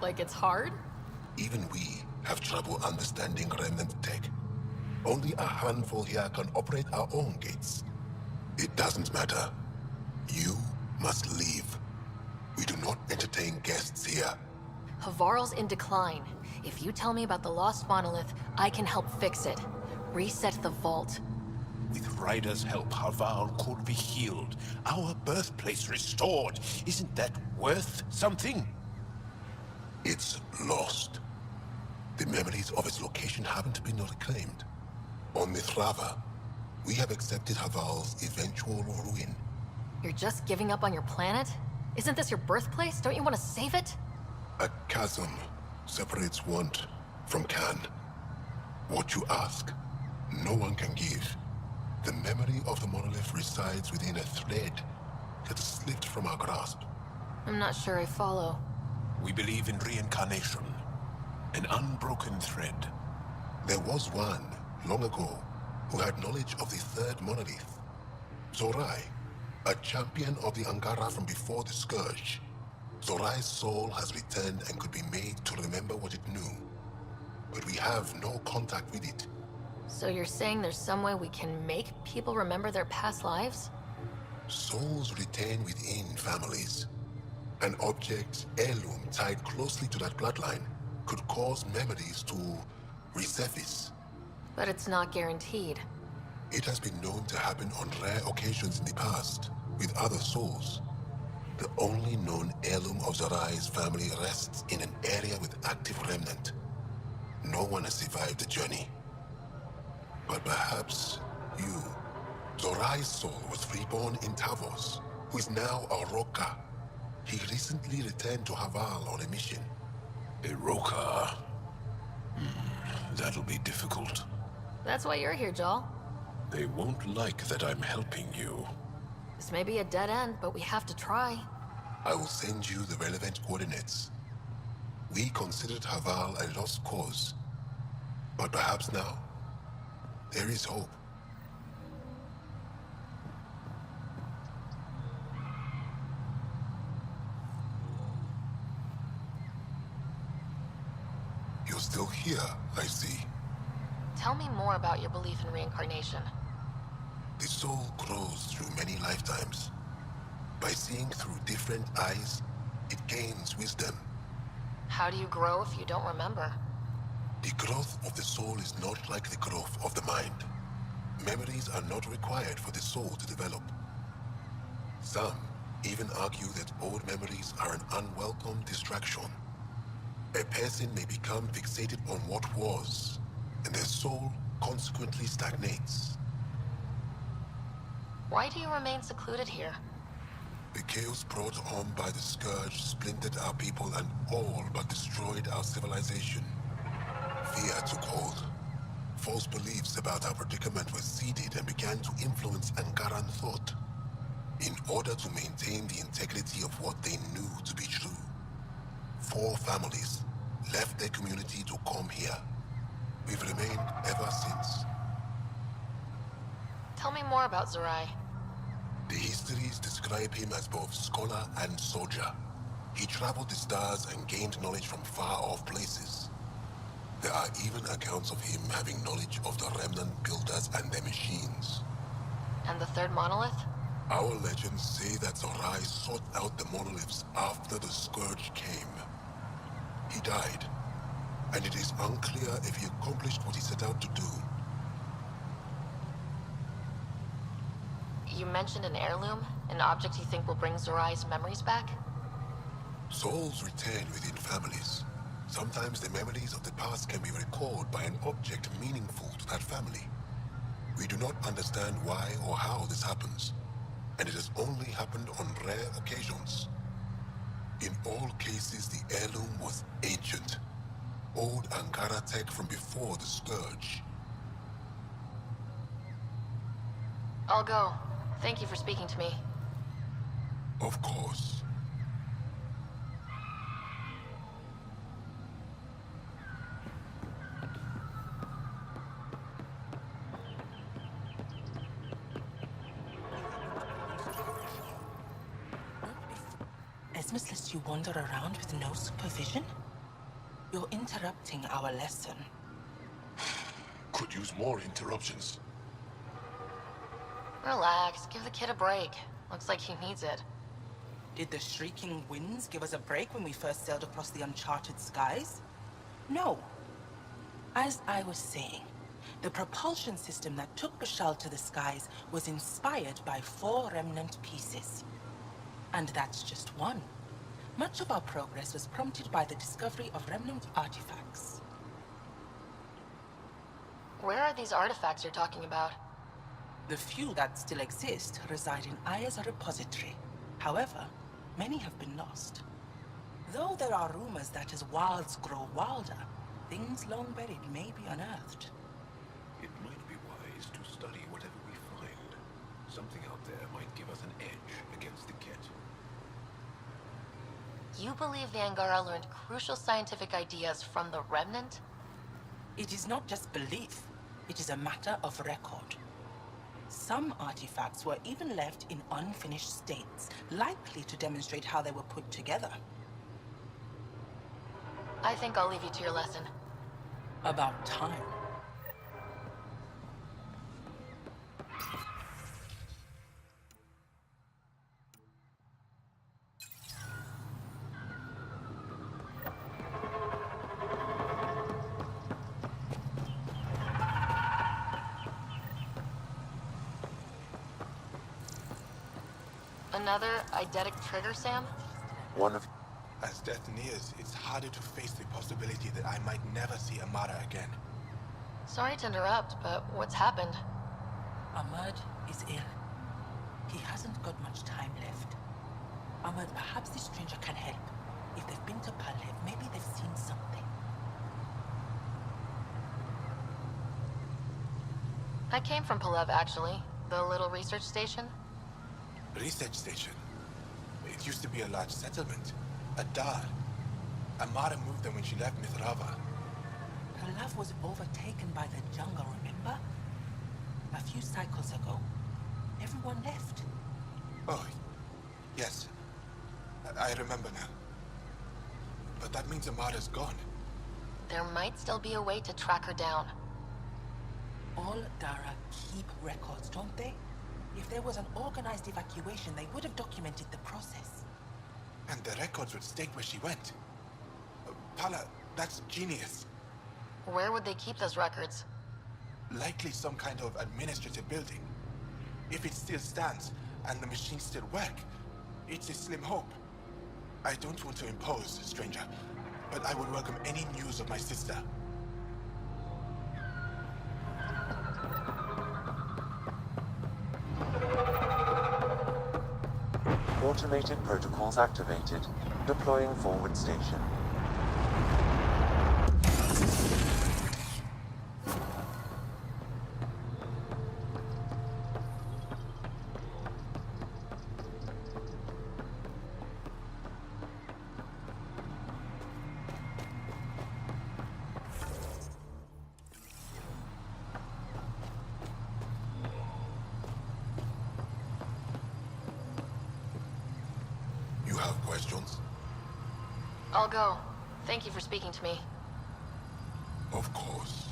Like it's hard? Even we have trouble understanding remnant tech. Only a handful here can operate our own gates. It doesn't matter. You must leave. We do not entertain guests here. Havarl's in decline. If you tell me about the lost monolith, I can help fix it. Reset the vault. With Ryder's help, Havarl could be healed. Our birthplace restored. Isn't that worth something? It's lost. The memories of its location haven't been reclaimed. On Mithrava, we have accepted Havarl's eventual ruin. You're just giving up on your planet? Isn't this your birthplace? Don't you want to save it? A chasm separates want from can. What you ask, no one can give. The memory of the monolith resides within a thread that slipped from our grasp. I'm not sure I follow. We believe in reincarnation. An unbroken thread. There was one, long ago, who had knowledge of the third monolith. Zorai, a champion of the Angara from before the Scourge. Zorai's soul has returned and could be made to remember what it knew. But we have no contact with it. So you're saying there's some way we can make people remember their past lives? Souls retain within families. An object, heirloom tied closely to that bloodline could cause memories to resurface. But it's not guaranteed. It has been known to happen on rare occasions in the past, with other souls. The only known heirloom of Zorai's family rests in an area with active remnant. No one has survived the journey. But perhaps you. Zorai's soul was reborn in Tavos, who is now a Roka. He recently returned to Havarl on a mission. A Roka. That'll be difficult. That's why you're here, Jal. They won't like that I'm helping you. This may be a dead end, but we have to try. I will send you the relevant coordinates. We considered Havarl a lost cause. But perhaps now, there is hope. You're still here, I see. Tell me more about your belief in reincarnation. The soul grows through many lifetimes. By seeing through different eyes, it gains wisdom. How do you grow if you don't remember? The growth of the soul is not like the growth of the mind. Memories are not required for the soul to develop. Some even argue that old memories are an unwelcome distraction. A person may become fixated on what was, and their soul consequently stagnates. Why do you remain secluded here? The chaos brought on by the Scourge splintered our people and all but destroyed our civilization. Fear took hold. False beliefs about our predicament were seeded and began to influence Angaran thought. In order to maintain the integrity of what they knew to be true, 4 families left their community to come here. We've remained ever since. Tell me more about Zorai. The histories describe him as both scholar and soldier. He traveled the stars and gained knowledge from far-off places. There are even accounts of him having knowledge of the remnant builders and their machines. And the third monolith? Our legends say that Zorai sought out the monoliths after the Scourge came. He died, and it is unclear if he accomplished what he set out to do. You mentioned an heirloom, an object you think will bring Zorai's memories back? Souls return within families. Sometimes the memories of the past can be recalled by an object meaningful to that family. We do not understand why or how this happens, and it has only happened on rare occasions. In all cases, the heirloom was ancient. Old Angara tech from before the Scourge. I'll go. Thank you for speaking to me. Of course. Esmus lets you wander around with no supervision? You're interrupting our lesson. Could use more interruptions. Relax, give the kid a break. Looks like he needs it. Did the shrieking winds give us a break when we first sailed across the uncharted skies? No. As I was saying, the propulsion system that took Bashal to the skies was inspired by 4 remnant pieces. And that's just one. Much of our progress was prompted by the discovery of remnant artifacts. Where are these artifacts you're talking about? The few that still exist reside in Aya's repository. However, many have been lost. Though there are rumors that as wilds grow wilder, things long buried may be unearthed. It might be wise to study whatever we find. Something out there might give us an edge against the Ket. You believe the Angara learned crucial scientific ideas from the Remnant? It is not just belief, it is a matter of record. Some artifacts were even left in unfinished states, likely to demonstrate how they were put together. I think I'll leave you to your lesson. About time. Another eidetic trigger, Sam? One of... As death nears, it's harder to face the possibility that I might never see Amara again. Sorry to interrupt, but what's happened? Ahmad is ill. He hasn't got much time left. Ahmad, perhaps this stranger can help. If they've been to Palev, maybe they've seen something. I came from Palev, actually. The little research station. Research station. It used to be a large settlement. A dar. Amara moved them when she left Mithrava. Palev was overtaken by the jungle, remember? A few cycles ago. Everyone left. Oh, yes. I remember now. But that means Amara's gone. There might still be a way to track her down. All Dara keep records, don't they? If there was an organized evacuation, they would have documented the process. And the records would state where she went. Pala, that's genius. Where would they keep those records? Likely some kind of administrative building. If it still stands, and the machines still work, it's a slim hope. I don't want to impose, stranger, but I would welcome any news of my sister. Automated protocols activated. Deploying forward station. You have questions? I'll go. Thank you for speaking to me. Of course.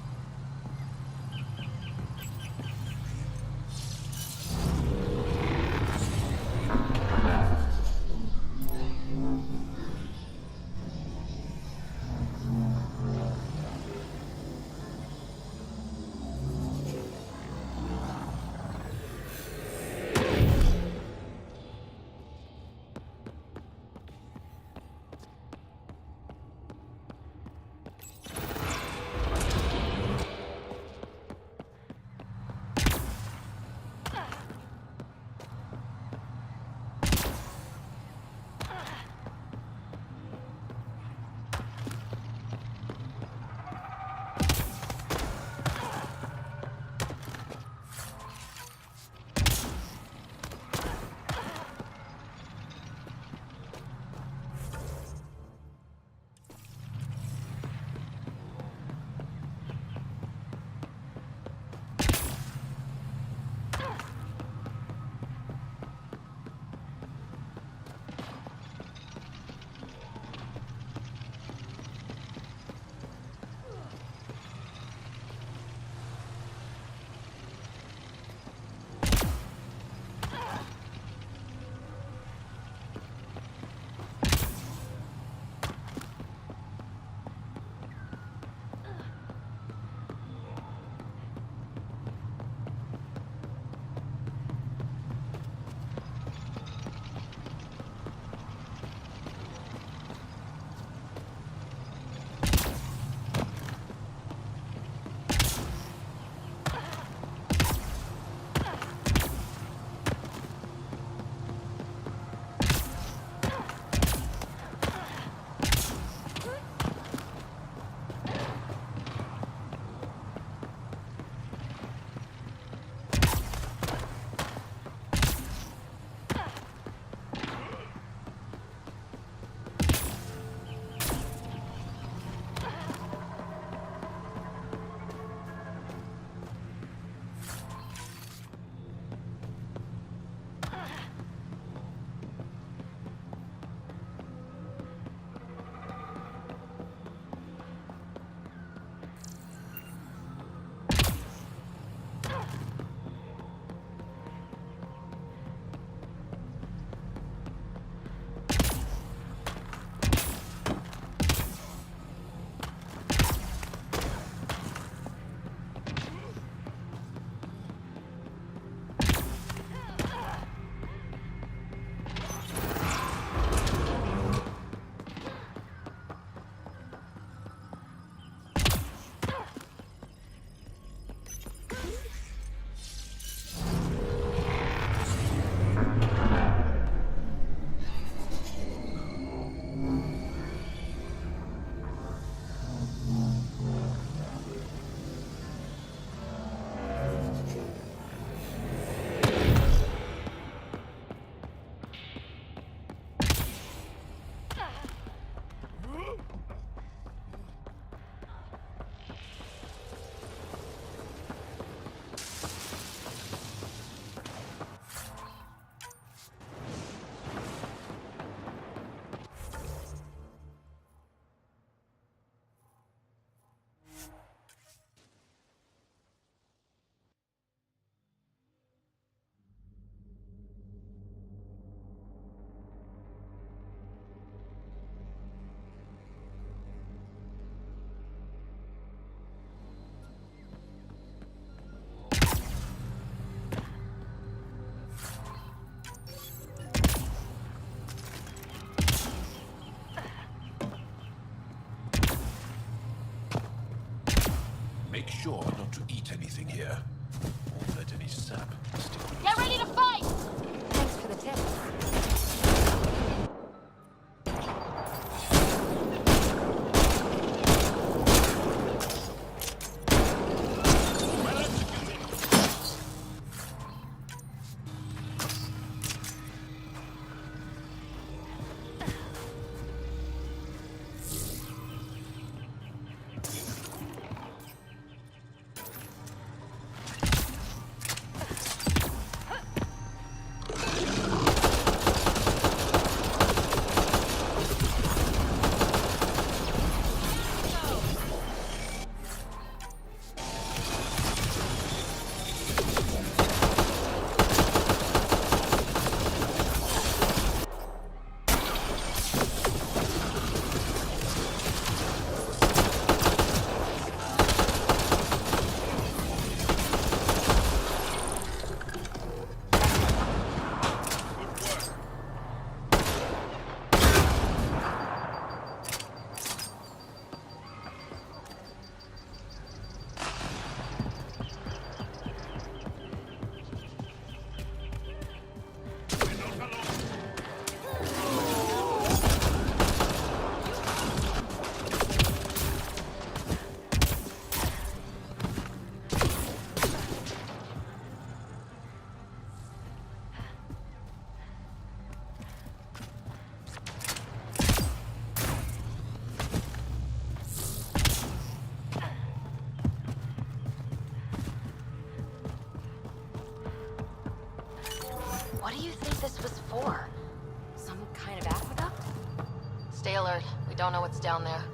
make sure not to eat anything here. Or let any sap stick to Get ready to fight! Thanks for the tip. What do you think this was for? Some kind of aqueduct? Stay alert. We don't know what's down there.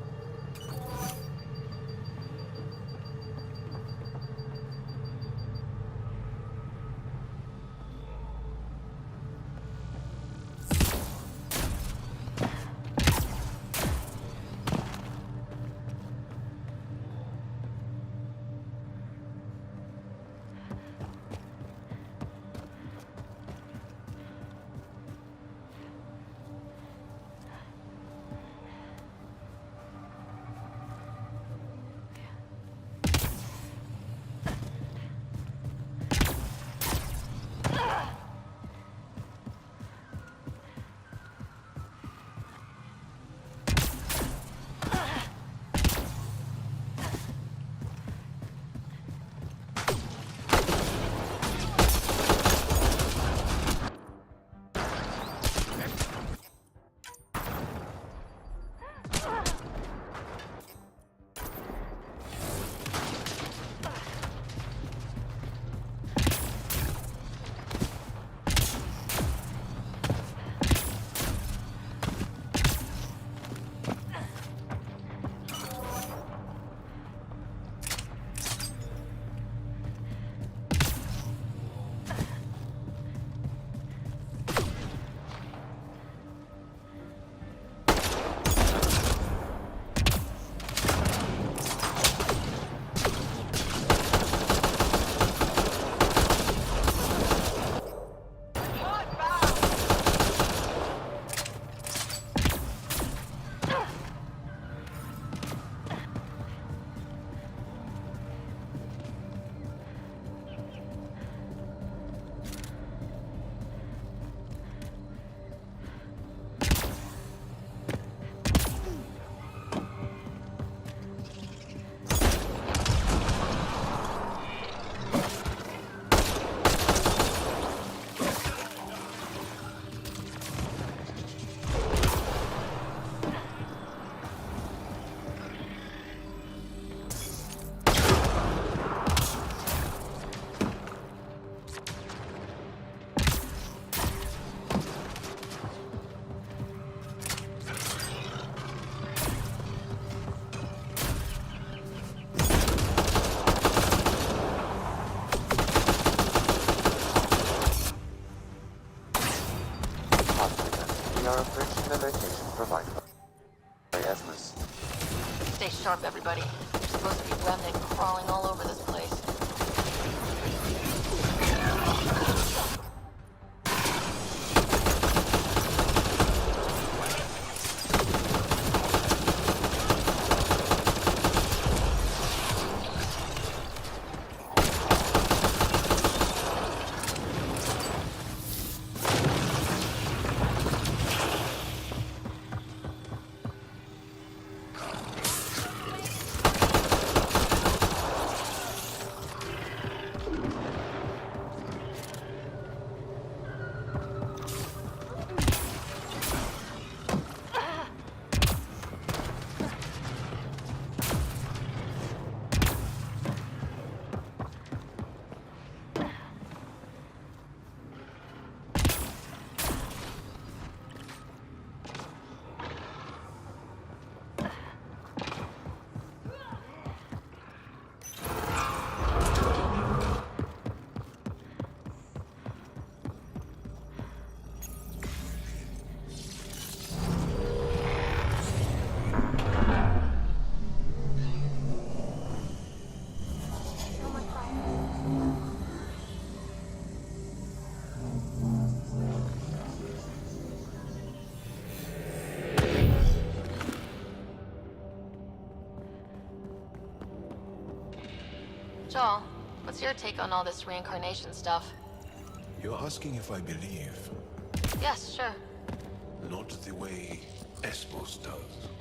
Stay sharp, everybody. There's supposed to be remnant crawling all over this place. Joel, what's your take on all this reincarnation stuff? You're asking if I believe. Yes, sure. Not the way Esmos does.